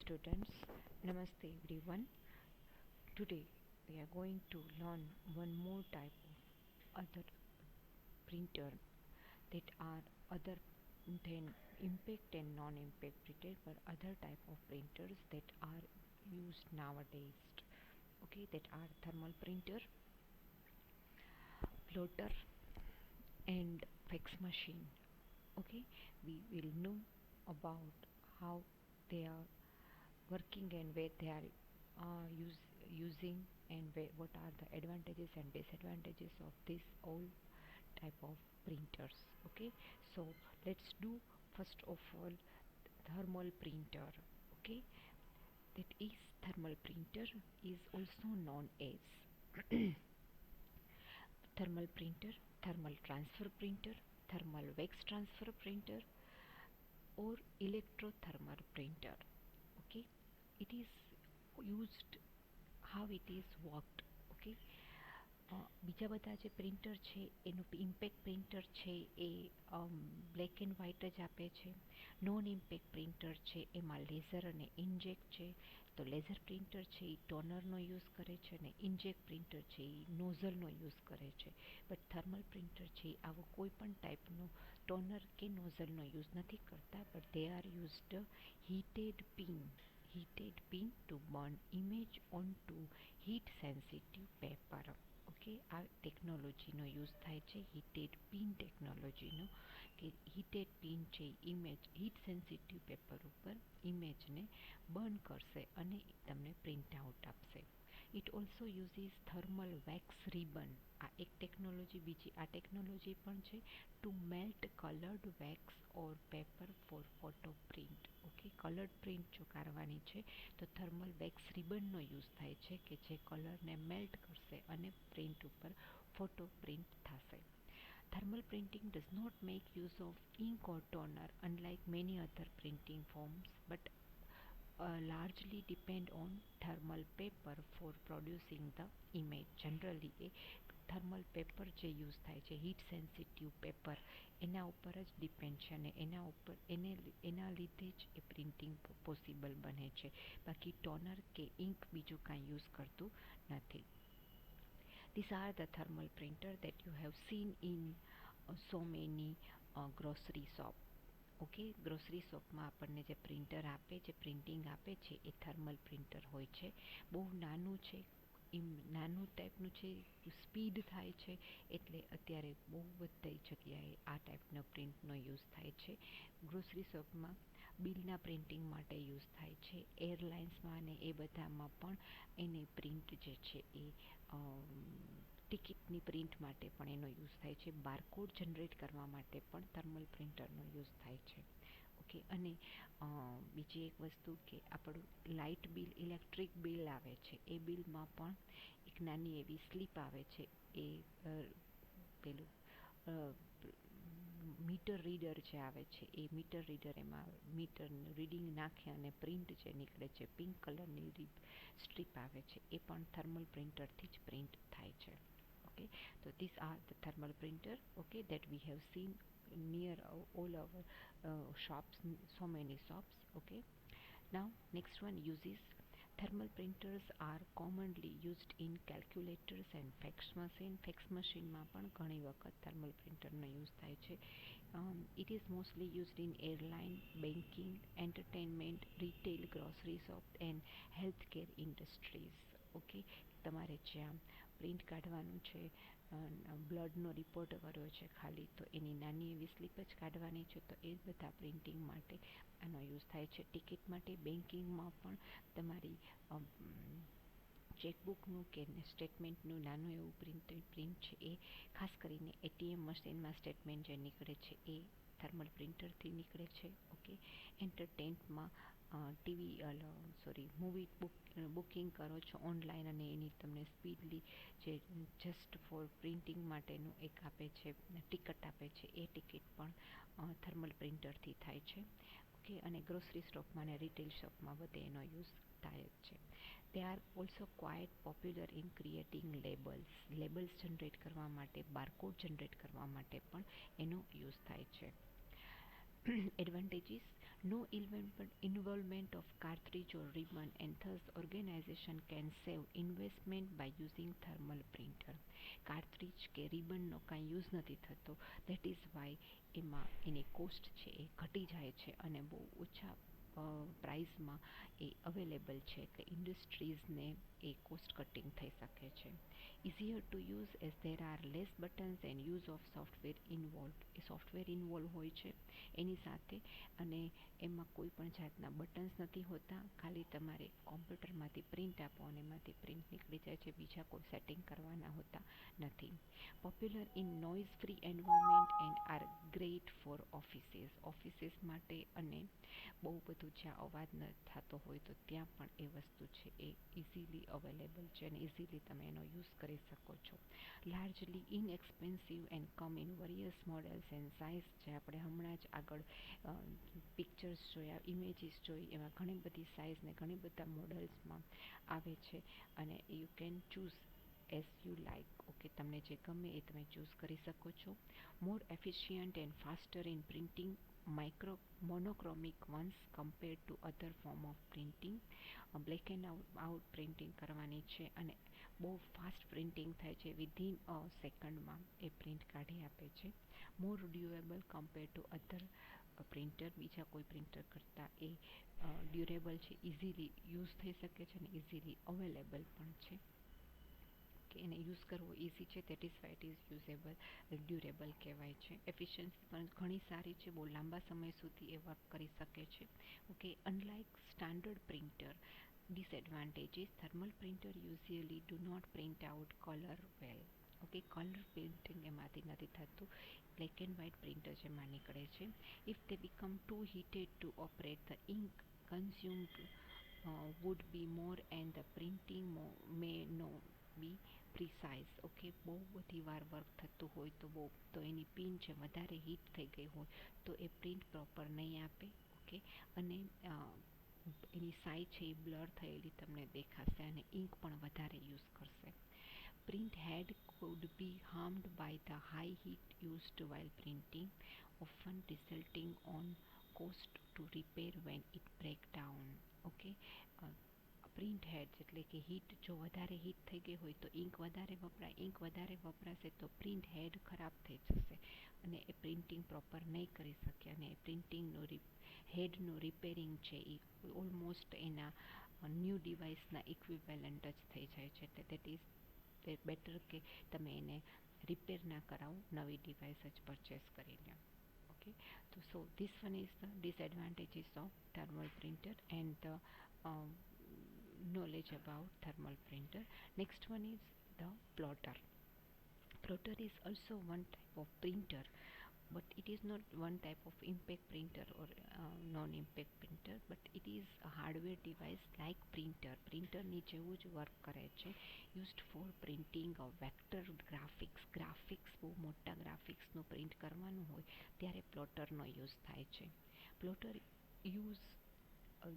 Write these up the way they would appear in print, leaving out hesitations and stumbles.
students, Namaste everyone. Today we are going to learn one more type of other printer that are other than impact and non-impact printer, but other type of printers that are used nowadays. Okay, that are thermal printer, plotter, and fax machine. Okay, we will know about how they are working and where they are using and what are the advantages and disadvantages of this all type of printers. Okay, so let's do first of all thermal printer. Okay, that is thermal printer is also known as thermal printer, thermal transfer printer, thermal wax transfer printer, or electrothermal printer. Okay, it is used how it is worked. Okay, બીજા બધા જે printer છે એનું impact printer છે એ black and white જ આપે છે. Non impact printer છે એમાં લેઝર અને ઇન્જેક્ટ છે. તો લેઝર પ્રિન્ટર છે એ ટોનરનો યુઝ કરે છે અને ઇન્જેક્ટ પ્રિન્ટર છે એ નોઝલનો યુઝ કરે છે. બટ થર્મલ પ્રિન્ટર છે એ આવો કોઈ પણ ટાઈપનો ટોનર કે નોઝલનો યુઝ નથી કરતા, but they are used heated pin to burn image onto heat sensitive paper. Okay, આ ટેકનોલોજીનો યુઝ થાય છે હીટેડ પિન ટેકનોલોજીનો, કે હીટેડ પિન છે ઇમેજ હીટ સેન્સિટિવ પેપર ઉપર ઇમેજને બર્ન કરશે અને તમને પ્રિન્ટ આઉટ આપશે. It also uses thermal wax ribbon. આ એક ટેકનોલોજી, બીજી આ ટેકનોલોજી પણ છે to melt coloured wax or paper for photo print. Okay, coloured print જો કરવાની છે તો થર્મલ વેક્સ રિબનનો યુઝ થાય છે કે જે કલરને મેલ્ટ કરશે અને પ્રિન્ટ ઉપર ફોટો પ્રિન્ટ થશે. Thermal printing does not make use of ink or toner unlike many other printing forms, but largely depend on thermal paper for producing the image. Generally A thermal paper જે use થાય છે heat sensitive paper એના ઉપર જ depend છે અને એના લીધે જ એ પ્રિન્ટિંગ પોસિબલ બને છે. બાકી ટોનર કે ઇંક બીજું કાંઈ યુઝ કરતું નથી. These are the thermal printer that you have seen in so many grocery shop. Okay, grocery શોપમાં આપણને જે પ્રિન્ટર આપે, જે પ્રિન્ટિંગ આપે છે એ થર્મલ પ્રિન્ટર હોય છે. બહુ નાનું છે, નાનું ટાઈપનું છે, સ્પીડ થાય છે, એટલે અત્યારે બહુ બધી જગ્યાએ આ ટાઈપનો પ્રિન્ટનો યુઝ થાય છે. ગ્રોસરી શોપમાં બિલના પ્રિન્ટિંગ માટે યુઝ થાય છે. એરલાઇન્સમાં અને એ બધામાં પણ એની પ્રિન્ટ જે છે એ ટિકિટની પ્રિન્ટ માટે પણ એનો યુઝ થાય છે. બારકોડ જનરેટ કરવા માટે પણ થર્મલ પ્રિન્ટરનો યુઝ થાય છે. ઓકે, અને બીજી એક વસ્તુ કે આપણું લાઇટ બિલ, ઇલેક્ટ્રિક બિલ આવે છે એ બિલમાં પણ એક નાની એવી સ્લીપ આવે છે. એ પેલું મીટર રીડર જે આવે છે એ મીટર રીડર, એમાં મીટરનું રીડિંગ નાખે અને પ્રિન્ટ જે નીકળે છે પિંક કલરની સ્ટ્રીપ આવે છે એ પણ થર્મલ પ્રિન્ટરથી જ પ્રિન્ટ થાય છે. Okay, so these are the thermal printer, okay, that we have seen near all our shops, so many shops. Okay, now next one uses thermal printers are commonly used in calculators and fax machine. Fax machine માં પણ ઘણી વખત thermal printer નો use થાય છે. It is mostly used in airline, banking, entertainment, retail, grocery shop and healthcare industries. Okay, તમારે જ્યાં print કાઢવાનું છે, બ્લડનો રિપોર્ટ કર્યો છે ખાલી, તો એની નાની એવી સ્લીપ જ કાઢવાની છે, તો એ બધા પ્રિન્ટિંગ માટે આનો યુઝ થાય છે. ટિકિટ માટે, બેન્કિંગમાં પણ તમારી ચેકબુકનું કે સ્ટેટમેન્ટનું નાનું એવું પ્રિન્ટ છે એ ખાસ કરીને એટીએમ મશીનમાં સ્ટેટમેન્ટ જે નીકળે છે એ થર્મલ પ્રિન્ટરથી નીકળે છે. ઓકે, એન્ટરટેનમાં મૂવી બુકિંગ કરો છો ઓનલાઈન અને એની તમને સ્પીડલી જે જસ્ટ ફોર પ્રિન્ટિંગ માટેનું એક આપે છે, ટિકટ આપે છે, એ ટિકિટ પણ થર્મલ પ્રિન્ટરથી થાય છે. ઓકે, અને ગ્રોસરી શોપમાં અને રિટેલ શોપમાં બધે એનો યુઝ થાય જ છે. They are also quite popular in creating labels generate કરવા માટે, બારકોડ જનરેટ કરવા માટે પણ એનો યુઝ થાય છે. Advantages: No involvement of cartridge or ribbon, and thus organization can save investment by using thermal printer. કાર્ટ્રિજ કે રિબનનો કાંઈ યુઝ નથી થતો, દેટ ઇઝ વાય એમાં એની કોસ્ટ છે એ ઘટી જાય છે અને બહુ ઓછા પ્રાઇસમાં એ અવેલેબલ છે, કે ઇન્ડસ્ટ્રીઝને એ કોસ્ટ કટિંગ થઈ શકે છે. Easier to use as there are less buttons and use of software involve. એ સોફ્ટવેર ઇન્વોલ્વ હોય છે એની સાથે, અને એમાં કોઈ પણ જાતના બટન્સ નથી હોતા, ખાલી તમારે કોમ્પ્યુટરમાંથી પ્રિન્ટ આપો અને એમાંથી પ્રિન્ટ નીકળી જાય છે, બીજા કોઈ સેટિંગ કરવાના હોતા નથી. Popular in noise free environment and are great for offices માટે, અને બહુ બધું જ્યાં અવાજ ન થતો હોય તો ત્યાં પણ એ વસ્તુ છે એ ઇઝીલી અવેલેબલ છે અને ઇઝીલી તમે એનો યુઝ કરી શકો છો. Largely inexpensive and come in various models and size. જે આપણે હમણાં જ આગળ પિક્ચર્સ જોયા, ઇમેજીસ જોઈ, એમાં ઘણી બધી સાઇઝ ને ઘણી બધા મોડલ્સમાં આવે છે, અને you can choose as you like. Okay, તમને જે ગમે એ તમે ચૂઝ કરી શકો છો. More efficient and faster in printing monochromic ones compared to other form of printing. Black and out printing કરવાની છે અને બહુ ફાસ્ટ પ્રિન્ટિંગ થાય છે, વિધિન અ સેકન્ડમાં એ પ્રિન્ટ કાઢી આપે છે. More durable compared to other printer. બીજા કોઈ પ્રિન્ટર કરતાં એ ડ્યુરેબલ છે, ઇઝીલી યુઝ થઈ શકે છે અને ઇઝીલી અવેલેબલ પણ છે, કે એને યુઝ કરવો ઇઝી છે, that is Y it is usable, durable કહેવાય છે. એફિશિયન્સી પણ ઘણી સારી છે, બહુ લાંબા સમય સુધી એ વર્ક કરી શકે છે. Okay, unlike standard printer. Disadvantages: thermal printer usually do not print out colour well. Okay, colour printing એમાંથી નથી થતું, બ્લેક એન્ડ વ્હાઇટ પ્રિન્ટર જેમાં નીકળે છે. If they become too heated to operate, the ink consumed would be more and the printing may not be precise. Okay, બહુ બધી વાર work થતું હોય તો એની પિન છે વધારે હીટ થઈ ગઈ હોય તો એ પ્રિન્ટ પ્રોપર નહીં આપે. ઓકે, અને એની સાઈઝ છે એ બ્લર થયેલી તમને દેખાશે અને ઇંક પણ વધારે યુઝ કરશે. Print head could be harmed by the high heat used while printing, often resulting on cost to repair when it break down. Okay, print head એટલે કે હીટ, જો વધારે હીટ થઈ ગઈ હોય તો ઇંક વધારે વપરાશે તો પ્રિન્ટ હેડ ખરાબ થઈ જશે અને એ પ્રિન્ટિંગ પ્રોપર નહીં કરી શકે, અને પ્રિન્ટિંગનું હેડનું રિપેરિંગ છે એ ઓલમોસ્ટ એના ન્યૂ ડિવાઇસના ઇક્વિવેલન્ટ જ થઈ જાય છે. એટલે દેટ ઇઝ બેટર કે તમે એને રિપેર ના કરાવો, નવી ડિવાઇસ જ પરચેસ કરી લો. ઓકે, તો so this one is the disadvantages of thermal printer and the knowledge about thermal printer. Next one is the plotter. Plotter is also one type of printer, but it is not one type of impact printer or non-impact printer, but it is a hardware device like printer ની જેવું જ work કરે છે, used for printing of vector graphics બહુ મોટા ગ્રાફિક્સનું print કરવાનું હોય ત્યારે પ્લોટરનો યુઝ થાય છે. પ્લોટર use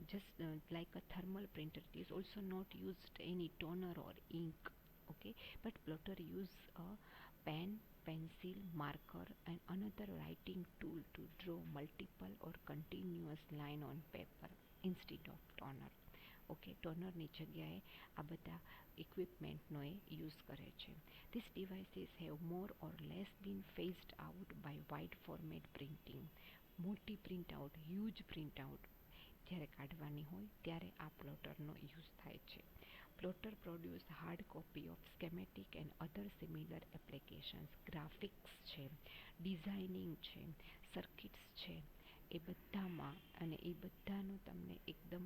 just like a thermal printer, it is also not used any toner or ink. Okay, but plotter use a pen, pencil, marker and another writing tool to draw multiple or continuous line on paper instead of toner. Okay, ટોનરની જગ્યાએ આ બધા ઇક્વિપમેન્ટનો એ use કરે છે. This devices have more or less been phased out by wide format printing. મોટી print out, huge print out જ્યારે કાઢવાની હોય ત્યારે આ પ્લોટરનો યુઝ થાય છે. Plotter produce hard copy of schematic and other similar applications. Graphics છે, ડિઝાઇનિંગ છે, સર્કિટ્સ છે, એ બધામાં, અને એ બધાનું તમને એકદમ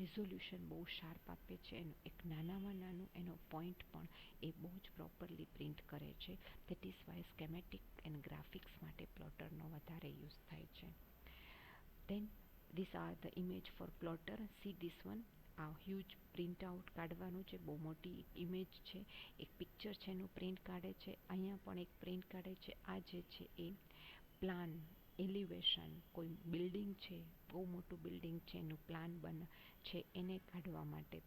રિઝોલ્યુશન બહુ શાર્પ આપે છે, એનું એક નાનામાં નાનું એનો પોઈન્ટ પણ એ બહુ જ પ્રોપરલી પ્રિન્ટ કરે છે. That is why schematic and graphics માટે પ્લોટરનો વધારે યુઝ થાય છે. Then this are the image for plotter. See this one. આ હ્યુજ પ્રિન્ટ આઉટ કાઢવાનું છે, બહુ મોટી ઇમેજ છે, એક પિક્ચર છે એનું પ્રિન્ટ કાઢે છે, અહીંયા પણ એક પ્રિન્ટ કાઢે છે. આ જે છે એ પ્લાન, એલિવેશન, કોઈ બિલ્ડિંગ છે, બહુ મોટું બિલ્ડિંગ છે એનું પ્લાન છે એને કાઢવા માટે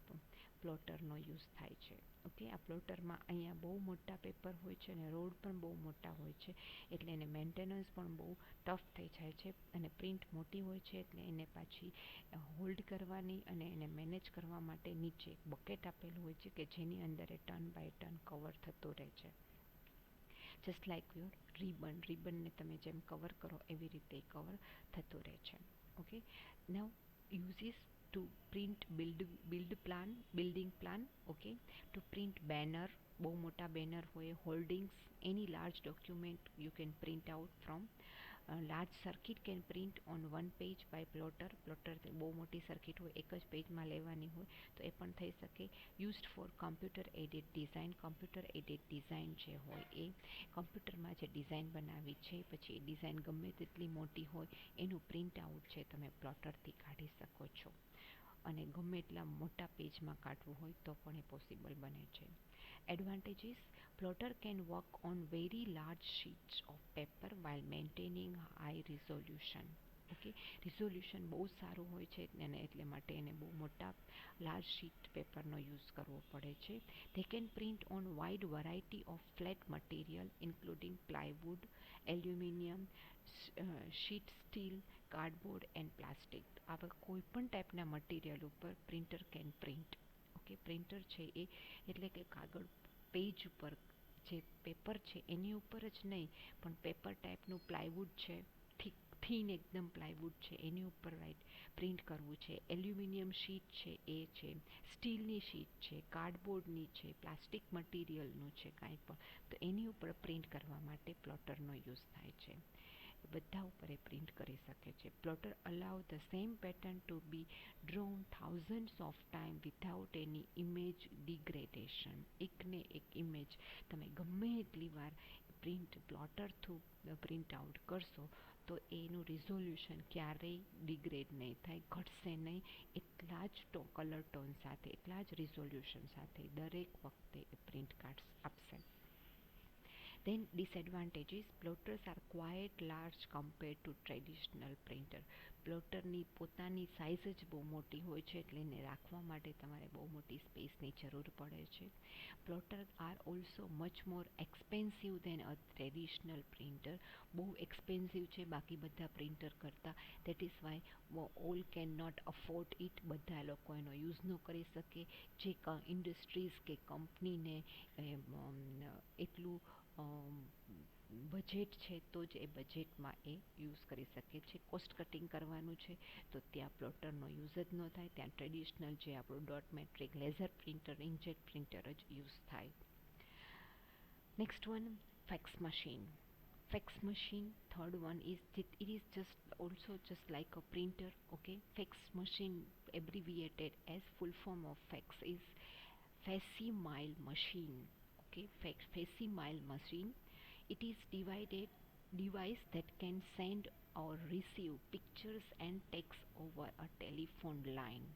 પ્લોટરનો યુઝ થાય છે. ઓકે, આ પ્લોટરમાં અહીંયા બહુ મોટા પેપર હોય છે અને રોડ પણ બહુ મોટા હોય છે, એટલે એને મેન્ટેનન્સ પણ બહુ ટફ થઈ જાય છે. અને પ્રિન્ટ મોટી હોય છે એટલે એને પાછી હોલ્ડ કરવાની અને એને મેનેજ કરવા માટે નીચે એક બકેટ આપેલું હોય છે કે જેની અંદર એ ટર્ન બાય ટર્ન કવર થતું રહે છે. જસ્ટ લાઈક યોર રિબનને તમે જેમ કવર કરો એવી રીતે કવર થતું રહે છે. Okay, now uses to print building plan. Okay, to print banner, બહુ મોટા બેનર હોય, holdings, any large document you can print out from. Large circuit can print on one page by plotter. બહુ મોટી circuit હોય, એક જ પેજમાં લેવાની હોય તો એ પણ થઈ શકે. Used four computer aided design. Computer aided design જે હોય એ કમ્પ્યુટરમાં જે ડિઝાઇન બનાવી છે, પછી એ ડિઝાઇન ગમે તેટલી મોટી હોય એનું પ્રિન્ટ આઉટ છે તમે પ્લોટરથી કાઢી શકો છો. અને ગમે એટલા મોટા પેજમાં કાઢવું હોય તો પણ એ પોસિબલ બને છે. Advantages: plotter can work on very large sheets of paper while maintaining high resolution. Okay, resolution બહુ સારું હોય છે અને એટલે માટે એને બહુ મોટા લાર્જ શીટ પેપરનો યુઝ કરવો પડે છે. They can print on wide variety of flat material including plywood, aluminum, sheet steel, cardboard and plastic. આવા કોઈ પણ ટાઈપના મટીરિયલ ઉપર printer can print. Okay, printer છે એ એટલે કે કાગળ પેજ ઉપર જે પેપર છે એની ઉપર જ નહીં, પણ પેપર ટાઈપનું પ્લાયવુડ છે, થીન એકદમ પ્લાયવુડ છે એની ઉપર પ્રિન્ટ કરવું છે. એલ્યુમિનિયમ શીટ છે એ છે, સ્ટીલની શીટ છે, કાર્ડબોર્ડની છે, પ્લાસ્ટિક મટીરિયલનું છે કાંઈ પણ, તો એની ઉપર પ્રિન્ટ કરવા માટે પ્લોટરનો યુઝ થાય છે. બધા ઉપર એ પ્રિન્ટ કરી શકે છે. Plotter allow the same pattern to be drawn thousands of time without any image degradation. એકને એક ઇમેજ તમે ગમે એટલી વાર પ્લોટર થ્રુ પ્રિન્ટ આઉટ કરશો તો એનું રિઝોલ્યુશન ક્યારેય ડિગ્રેડ નહીં થાય, ઘટશે નહીં. એટલા જ કલર ટોન સાથે, એટલા જ રિઝોલ્યુશન સાથે દરેક વખતે એ પ્રિન્ટ કાર્ડ્સ આપશે. Then disadvantages: plotters are quite large compared to traditional printer. પ્લોટરની પોતાની સાઇઝ જ બહુ મોટી હોય છે એટલે એને રાખવા માટે તમારે બહુ મોટી સ્પેસની જરૂર પડે છે. Plotter are also much more expensive than a traditional printer. બહુ એક્સપેન્સિવ છે બાકી બધા પ્રિન્ટર કરતાં. That is why all can not afford it. બધા લોકો એનો યુઝ ન કરી શકે. જે ઇન્ડસ્ટ્રીઝ કે કંપનીને એટલું બજેટ છે તો જ એ બજેટમાં એ યુઝ કરી શકે છે. કોસ્ટ કટિંગ કરવાનું છે તો ત્યાં પ્લોટરનો યુઝ જ ન થાય, ત્યાં ટ્રેડિશનલ જે આપણું dot matrix laser printer, inkjet printer જ યુઝ થાય. Next one, fax machine. Fax machine, third one is it is just also just like a printer. Okay, fax machine abbreviated as full form of fax is facsimile machine. Okay, facsimile machine. It is divided device that can send or receive pictures and text over a telephone line.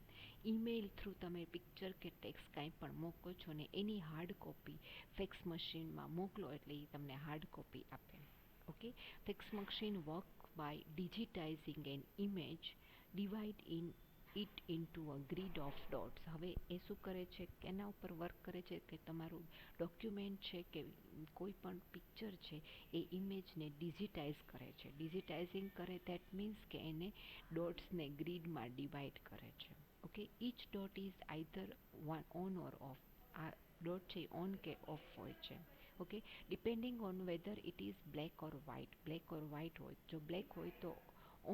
Email through તમે picture કે text કાંઈ પણ મોકલો છો ને એની hard copy fax મશીનમાં મોકલો એટલે એ તમને હાર્ડ કોપી આપે. Okay, fax machine work by digitising an image, divide it into a grid of dots. હવે એ શું કરે છે, એના ઉપર વર્ક કરે છે કે તમારું ડોક્યુમેન્ટ છે કે કોઈ પણ પિક્ચર છે એ ઇમેજને ડિજિટાઇઝ કરે છે. ડિજિટાઇઝિંગ કરે દેટ મીન્સ કે એને ડોટ્સને ગ્રીડમાં ડિવાઈડ કરે છે. Okay, each dot is either on or off. આ ડોટ છે ઓન કે ઓફ હોય છે. Okay, depending on whether it is black or white. Black or white હોય, જો બ્લેક હોય તો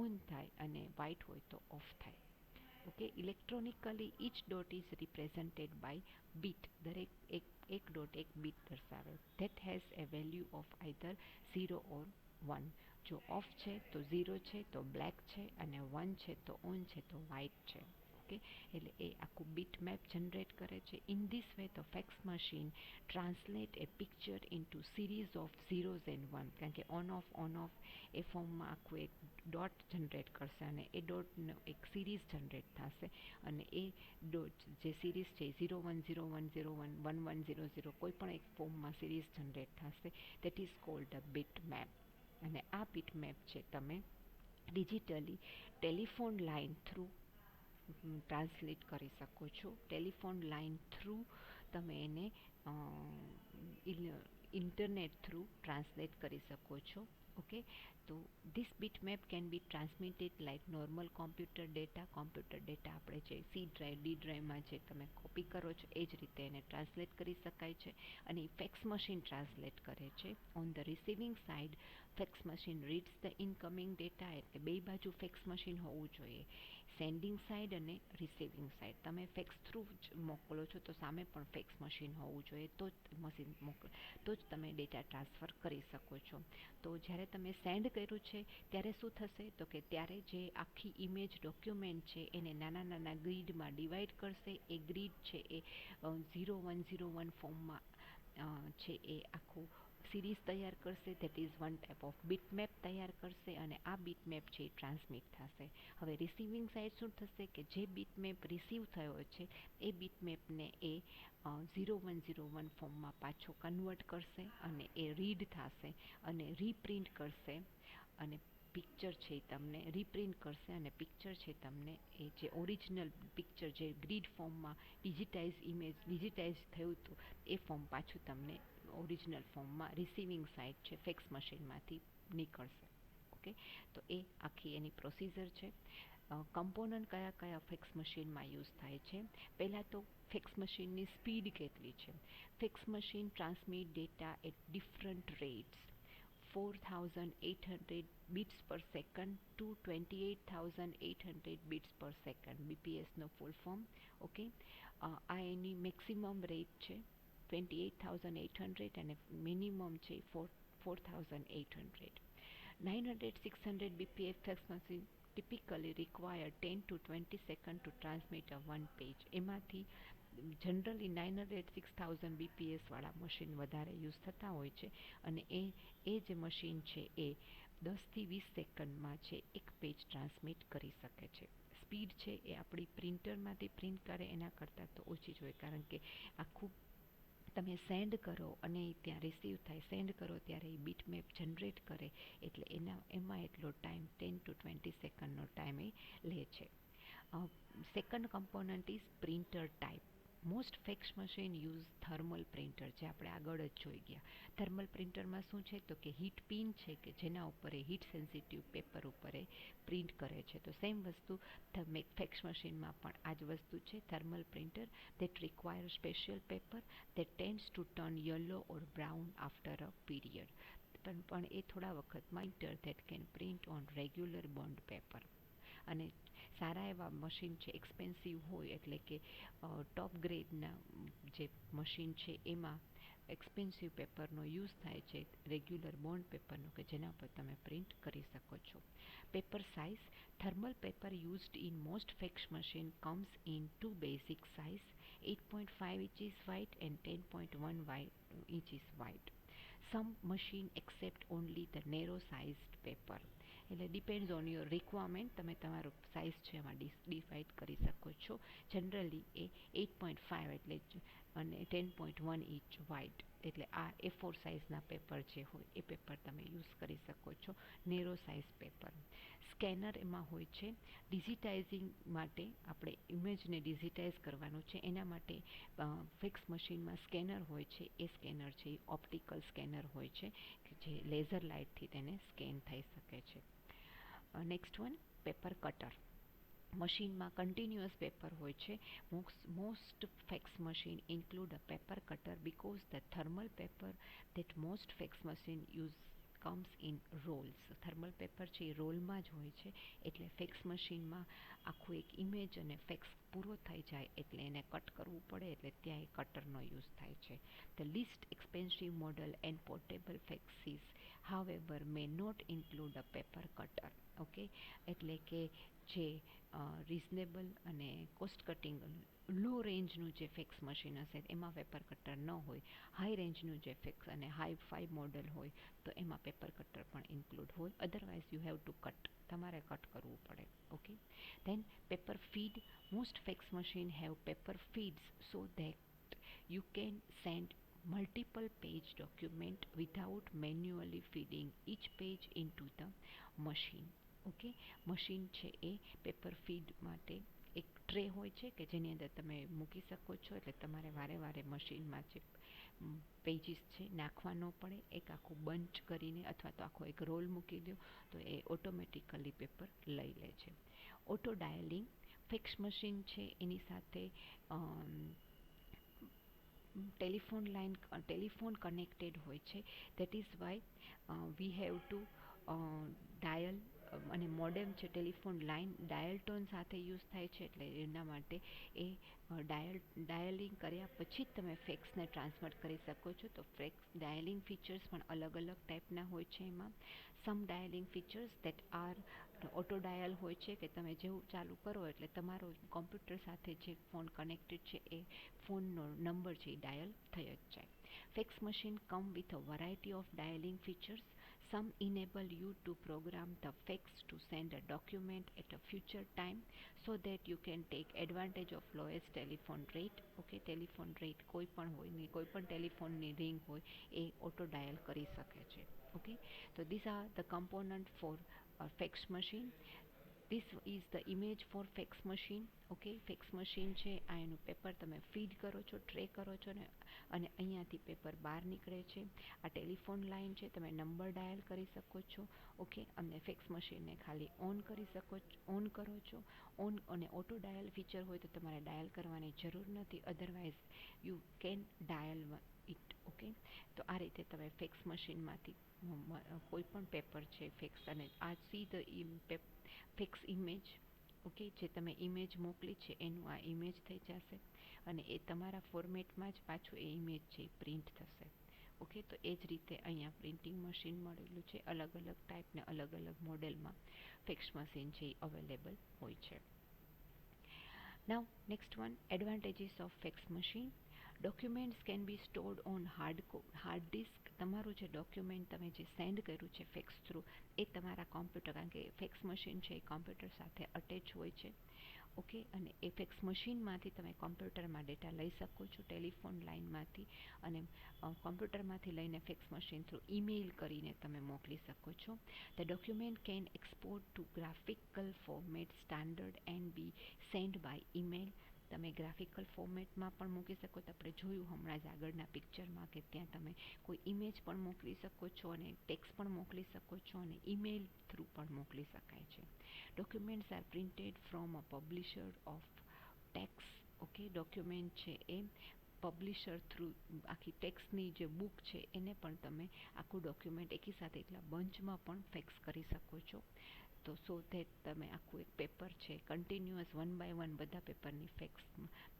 ઓન થાય અને વ્હાઇટ હોય તો ઓફ થાય. Okay, electronically each dot is represented by bit. દરેક એક ડોટ એક બીટ દર્શાવે. That has a value of either 0 or 1. જો ઓફ છે તો 0 છે તો બ્લેક છે, અને 1 છે તો ઓન છે તો વ્હાઇટ છે. ઓકે, એટલે એ આખું બીટ મેપ જનરેટ કરે છે. In this way the fax machine translate a picture into series of zeros and one. કારણ કે ઓન ઓફ એ ફોર્મમાં આખું એક ડોટ જનરેટ કરશે અને એ ડોટનો એક સિરીઝ જનરેટ થશે અને એ ડોટ જે સિરીઝ છે 0101011100 કોઈ પણ એક ફોર્મમાં સિરીઝ જનરેટ થશે. That is called a bit map. અને આ બીટ મેપ છે તમે digitally telephone line through translate કરી શકો છો. ટેલિફોન લાઇન થ્રુ તમે એને ઇન્ટરનેટ થ્રુ ટ્રાન્સલેટ કરી શકો છો. ઓકે, તો this bitmap can be transmitted like normal computer data આપણે જે સી ડ્રાઈવ ડી ડ્રાઈવમાં જે તમે કોપી કરો છો એ જ રીતે એને ટ્રાન્સલેટ કરી શકાય છે. અને ફેક્સ મશીન ટ્રાન્સલેટ કરે છે. On the receiving side fax machine reads the incoming data, એટલે બે બાજુ ફેક્સ મશીન હોવું જોઈએ. સેન્ડિંગ સાઇડ અને રિસીવિંગ સાઇડ, તમે ફેક્સ થ્રુ જ મોકલો છો તો સામે પણ ફેક્સ મશીન હોવું જોઈએ, તો જ મશીન તો જ તમે ડેટા ટ્રાન્સફર કરી શકો છો. તો જ્યારે તમે સેન્ડ કર્યું છે ત્યારે શું થશે, તો કે ત્યારે જે આખી ઇમેજ ડોક્યુમેન્ટ છે એને નાના નાના ગ્રીડમાં ડિવાઈડ કરશે. એ ગ્રીડ છે એ 0101 ફોર્મમાં છે એ આખું સિરીઝ તૈયાર કરશે. That is one type of bitmap તૈયાર કરશે અને આ બીટમેપ છે એ ટ્રાન્સમિટ થશે. હવે રિસીવિંગ સાઇડ શું થશે કે જે બીટમેપ રિસીવ થયો છે એ બીટમેપને એ 0101 ફોર્મમાં પાછો કન્વર્ટ કરશે અને એ રીડ થશે અને રીપ્રિન્ટ કરશે અને પિક્ચર છે તમને રીપ્રિન્ટ કરશે અને પિક્ચર છે તમને એ જે ઓરિજિનલ પિક્ચર જે ગ્રીડ ફોર્મમાં ડિજિટાઇઝ થયું હતું એ ફોર્મ પાછું તમને ઓરિજિનલ ફોર્મમાં રિસીવિંગ સાઇડ છે ફેક્સ મશીનમાંથી નીકળશે. ઓકે, તો એ આખી એની પ્રોસિજર છે. કમ્પોનન્ટ કયા કયા ફેક્સ મશીનમાં યુઝ થાય છે. પહેલાં તો ફેક્સ મશીનની સ્પીડ કેટલી છે. Fax machine transmit data at different rates 4800 bits per second to 28,800 bits per second, BPSનો ફૂલ ફોર્મ. ઓકે, આ એની મેક્સિમમ રેટ છે 28,800 અને મિનિમમ છે 4,800. 900-600 bps fax machine typically require 10 to 20 seconds to transmit a one page. એમાંથી generally 900-6000 BPS વાળા machine વધારે use થતા હોય છે અને એ જે મશીન છે એ 10થી 20 સેકન્ડમાં છે એક પેજ ટ્રાન્સમિટ કરી શકે છે. સ્પીડ છે એ આપણી પ્રિન્ટરમાંથી પ્રિન્ટ કરે એના કરતાં તો ઓછી જ હોય, કારણ કે આખું તમે સેન્ડ કરો અને ત્યાં રિસીવ થાય, સેન્ડ કરો ત્યારે એ બીટમેપ જનરેટ કરે એટલે એમાં એટલો ટાઈમ 10 to 20 સેકન્ડનો ટાઈમ એ લે છે. Second component is printer type. Most fax machine use thermal printer, જે આપણે આગળ જ જોઈ ગયા. થર્મલ પ્રિન્ટરમાં શું છે તો કે હીટ પિન છે કે જેના ઉપર એ હીટ સેન્સિટિવ પેપર ઉપર એ પ્રિન્ટ કરે છે. તો સેમ વસ્તુ ફેક્સ મશીનમાં પણ આ જ વસ્તુ છે. Thermal printer that require special paper that tends to turn yellow or brown after a period. પણ એ થોડા વખતમાં printer that can print on regular bond paper. અને સારા એવા મશીન છે, એક્સપેન્સિવ હોય એટલે કે ટોપ ગ્રેડના જે મશીન છે એમાં એક્સપેન્સિવ પેપરનો યુઝ થાય છે, રેગ્યુલર બોન્ડ પેપરનો, કે જેના પર તમે પ્રિન્ટ કરી શકો છો. Paper size. Thermal paper used in most fax machine comes in two basic size, 8.5 inches wide and 10.1 inches wide. Some machine accept only the narrow sized paper. એટલે ડિપેન્ડ્સ ઓન યોર રિક્વાયરમેન્ટ, તમે તમારો size છે એમાં divide કરી શકો છો. Generally એ 8.5 એટલે અને 10.1 ઇંચ વાઇડ, એટલે આ A4 સાઇઝના પેપર જે હોય એ પેપર તમે યુઝ કરી શકો છો, નેરો સાઇઝ પેપર. સ્કેનર એમાં હોય છે ડિજિટાઇઝિંગ માટે, આપણે ઇમેજને ડિજિટાઇઝ કરવાનું છે એના માટે ફેક્સ મશીનમાં સ્કેનર હોય છે. એ સ્કેનર છે એ ઓપ્ટિકલ સ્કેનર હોય છે કે જે લેઝર લાઇટથી તેને સ્કેન થઈ શકે છે. Next one, paper cutter. મશીનમાં કન્ટિન્યુઅસ પેપર હોય છે. Most fax machine include a paper cutter because the thermal paper that most fax machine use comes in Rolls. Thermal paper છે એ રોલમાં જ હોય છે, એટલે ફેક્સ મશીનમાં આખું એક ઇમેજ અને ફેક્સ પૂરો થઈ જાય એટલે એને કટ કરવું પડે, એટલે ત્યાં એ કટરનો યુઝ થાય છે. The least expensive model and portable faxes however may not include a paper cutter. Okay, એટલે કે જે રિઝનેબલ અને કોસ્ટ કટિંગ લો રેન્જનું જે ફેક્સ મશીન હશે એમાં પેપર કટર ન હોય. હાઈ રેન્જનું જે ફેક્સ અને હાઈ ફાઈ મોડલ હોય તો એમાં પેપર કટર પણ ઇન્ક્લુડ હોય. Otherwise you have to cut, તમારે કટ કરવું પડે. Okay, then paper feed. Most fax machine have paper feeds so that you can send multiple page document without manually feeding each page into the machine. Okay, machine છે એ paper feed માટે એક tray હોય છે કે જેની અંદર તમે મૂકી શકો છો, એટલે તમારે વારે વારે મશીનમાં જે પેજીસ છે નાખવા ન પડે. એક આખું બંચ કરીને અથવા તો આખો એક રોલ મૂકી દો તો એ ઓટોમેટિકલી પેપર લઈ લે છે. ઓટો ડાયલિંગ ફેક્સ મશીન છે એની સાથે ટેલિફોન કનેક્ટેડ હોય છે. That is why we have to dial અને મોડેમ છે ટેલિફોન લાઇન ડાયલ ટોન સાથે યુઝ થાય છે, એટલે એના માટે એ ડાયલિંગ કર્યા પછી જ તમે ફેક્સને ટ્રાન્સફર કરી શકો છો. તો ફેક્સ ડાયલિંગ ફીચર્સ પણ અલગ અલગ ટાઈપના હોય છે. એમાં some dialing features that are auto dial હોય છે કે તમે જેવું ચાલુ કરો એટલે તમારો કોમ્પ્યુટર સાથે જે ફોન કનેક્ટેડ છે એ ફોનનો નંબર છે એ ડાયલ થઈ જ જાય. Fax machine come with a variety of dialling features. Some enable you to program the fax to send a document at a future time so that you can take advantage of lowest telephone rate. Okay, telephone rate કોઈ પણ હોય નહીં, કોઈ પણ ટેલિફોનની ring હોય એ auto dial કરી શકે છે. ઓકે, તો these are the component for a fax machine. This is the image for fax machine. Okay, fax machine છે આ એનું પેપર તમે ફીડ કરો છો, ટ્રે કરો છો ને અને અહીંયાથી પેપર બહાર નીકળે છે. આ ટેલિફોન લાઇન છે, તમે નંબર ડાયલ કરી શકો છો. ઓકે, અને ફેક્સ મશીનને ખાલી ઓન કરી શકો છો, ઓન કરો છો. ઓન અને ઓટો ડાયલ ફીચર હોય તો તમારે ડાયલ કરવાની જરૂર નથી, otherwise you can dial it. Okay, તો આ રીતે તમે ફેક્સ મશીનમાંથી કોઈ પણ પેપર છે ફેક્સ અને આ see the fax image. Okay, જે તમે ઇમેજ મોકલી છે એનું આ ઇમેજ થઈ જશે અને એ તમારા ફોર્મેટમાં જ પાછું એ ઇમેજ છે પ્રિન્ટ થશે. ઓકે, તો એ જ રીતે અહીંયા પ્રિન્ટિંગ મશીન મળેલું છે. અલગ અલગ ટાઈપને અલગ અલગ મોડેલમાં ફેક્સ મશીન છે એ અવેલેબલ હોય છે. Now next one, advantages of fax machine. Documents can be stored on hard disk. તમારું જે ડોક્યુમેન્ટ તમે જે સેન્ડ કર્યું છે ફેક્સ થ્રુ એ તમારા કોમ્પ્યુટર, કારણ કે ફેક્સ મશીન છે એ કોમ્પ્યુટર સાથે અટેચ હોય છે. ઓકે, અને એ ફેક્સ મશીનમાંથી તમે કોમ્પ્યુટરમાં ડેટા લઈ શકો છો ટેલિફોન લાઇનમાંથી, અને કોમ્પ્યુટરમાંથી લઈને ફેક્સ મશીન થ્રુ ઈમેલ કરીને તમે મોકલી શકો છો. The document can export to graphical format standard and be send by email. તમે ગ્રાફિકલ ફોર્મેટમાં પણ મૂકી શકો. તો આપણે જોયું હમણાં જ આગળના પિક્ચરમાં કે ત્યાં તમે કોઈ ઇમેજ પણ મોકલી શકો છો અને ટેક્સ્ટ પણ મોકલી શકો છો અને ઈમેલ થ્રુ પણ મોકલી શકાય છે. Documents are printed from a publisher of text. Okay, document છે એ પબ્લિશર થ્રુ આખી ટેક્સ્ટની જે બુક છે એને પણ તમે આખું ડોક્યુમેન્ટ એકી સાથે એટલા બંચમાં પણ ફેક્સ કરી શકો છો. તો સો ધેટ તમે આખું એક પેપર છે કન્ટિન્યુઅસ વન બાય વન બધા પેપરની ફેક્સ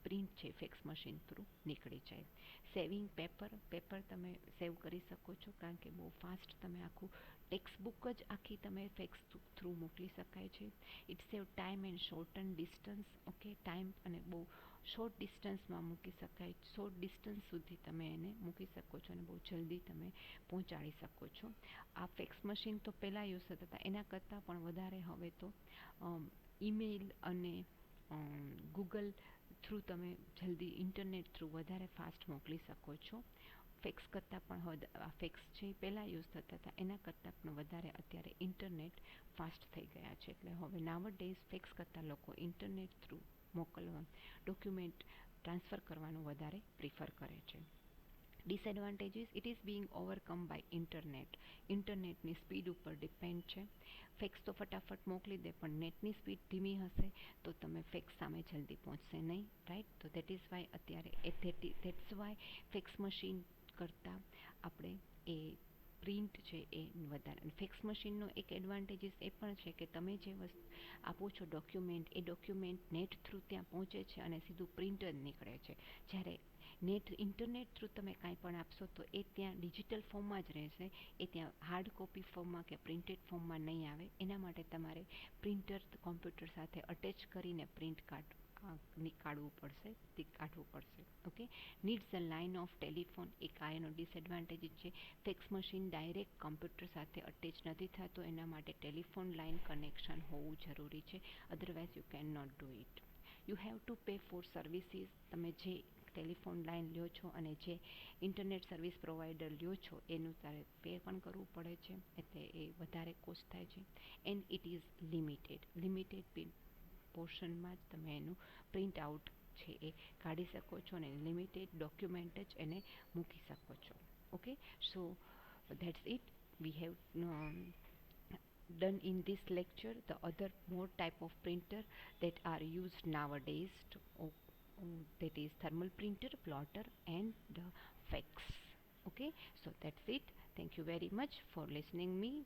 પ્રિન્ટ છે ફેક્સ મશીન થ્રુ નીકળી જાય. સેવિંગ પેપર તમે સેવ કરી શકો છો, કારણ કે બહુ ફાસ્ટ તમે આખું ટેક્સ્ટ બુક જ આખી તમે ફેક્સ થ્રુ મોકલી શકાય છે. It save time and shorten distance. Okay, time અને બહુ શોર્ટ ડિસ્ટન્સમાં મૂકી શકાય. શોર્ટ ડિસ્ટન્સ સુધી તમે એને મૂકી શકો છો અને બહુ જલ્દી તમે પહોંચાડી શકો છો. આ ફેક્સ મશીન તો પહેલાં યુઝ થતા હતા, એના કરતાં પણ વધારે હવે તો ઈમેલ અને ગૂગલ થ્રુ તમે જલ્દી ઇન્ટરનેટ થ્રુ વધારે ફાસ્ટ મોકલી શકો છો. ફેક્સ કરતાં પણ આ ફેક્સ છે પહેલાં યુઝ થતા હતા એના કરતાં પણ વધારે અત્યારે ઇન્ટરનેટ ફાસ્ટ થઈ ગયા છે. એટલે હવે નાવડેઝ ફેક્સ કરતાં લોકો ઇન્ટરનેટ થ્રુ મોકલવા ડોક્યુમેન્ટ ટ્રાન્સફર કરવાનું વધારે પ્રિફર કરે છે. Disadvantages, it is being overcome by internet. ઇન્ટરનેટની સ્પીડ ઉપર ડિપેન્ડ છે. ફેક્સ તો ફટાફટ મોકલી દે પણ નેટની સ્પીડ ધીમી હશે તો તમે ફેક્સ સામે જલ્દી પહોંચશે નહીં. રાઈટ, તો દેટ ઇઝ વાય અત્યારે ધેટ્સ વાય ફેક્સ મશીન કરતાં આપણે એ પ્રિન્ટ છે એ વધારે. ફેક્સ મશીનનો એક એડવાન્ટેજીસ એ પણ છે કે તમે જે વસ્તુ આપો છો ડોક્યુમેન્ટ, એ ડોક્યુમેન્ટ નેટ થ્રુ ત્યાં પહોંચે છે અને સીધું પ્રિન્ટ જ નીકળે છે. જ્યારે ઇન્ટરનેટ થ્રુ તમે કાંઈ પણ આપશો તો એ ત્યાં ડિજિટલ ફોર્મમાં જ રહેશે, એ ત્યાં હાર્ડ કોપી ફોર્મમાં કે પ્રિન્ટેડ ફોર્મમાં નહીં આવે. એના માટે તમારે પ્રિન્ટર કોમ્પ્યુટર સાથે અટેચ કરીને પ્રિન્ટ કાઢવું પડશે. Okay, needs a line of telephone, એક આ એનો ડિસએડવાન્ટેજ છે. ફેક્સ મશીન ડાયરેક્ટ કોમ્પ્યુટર સાથે અટેચ નથી થતો, એના માટે ટેલિફોન લાઇન કનેક્શન હોવું જરૂરી છે, otherwise you can not do it. You have to pay for services. તમે જે ટેલિફોન લાઇન લ્યો છો અને જે ઇન્ટરનેટ સર્વિસ પ્રોવાઈડર લ્યો છો એનું તારે પે પણ કરવું પડે છે, એટલે એ વધારે કોસ્ટ થાય છે. And it is limited. પોર્શનમાં જ તમે એનું પ્રિન્ટ આઉટ છે એ કાઢી શકો છો અને લિમિટેડ ડોક્યુમેન્ટ જ એને મૂકી શકો છો. Okay, so that's it. We have done in this lecture the other more type of printer that are used nowadays that is thermal printer, plotter and the fax. Okay, so that's it. Thank you very much for listening me.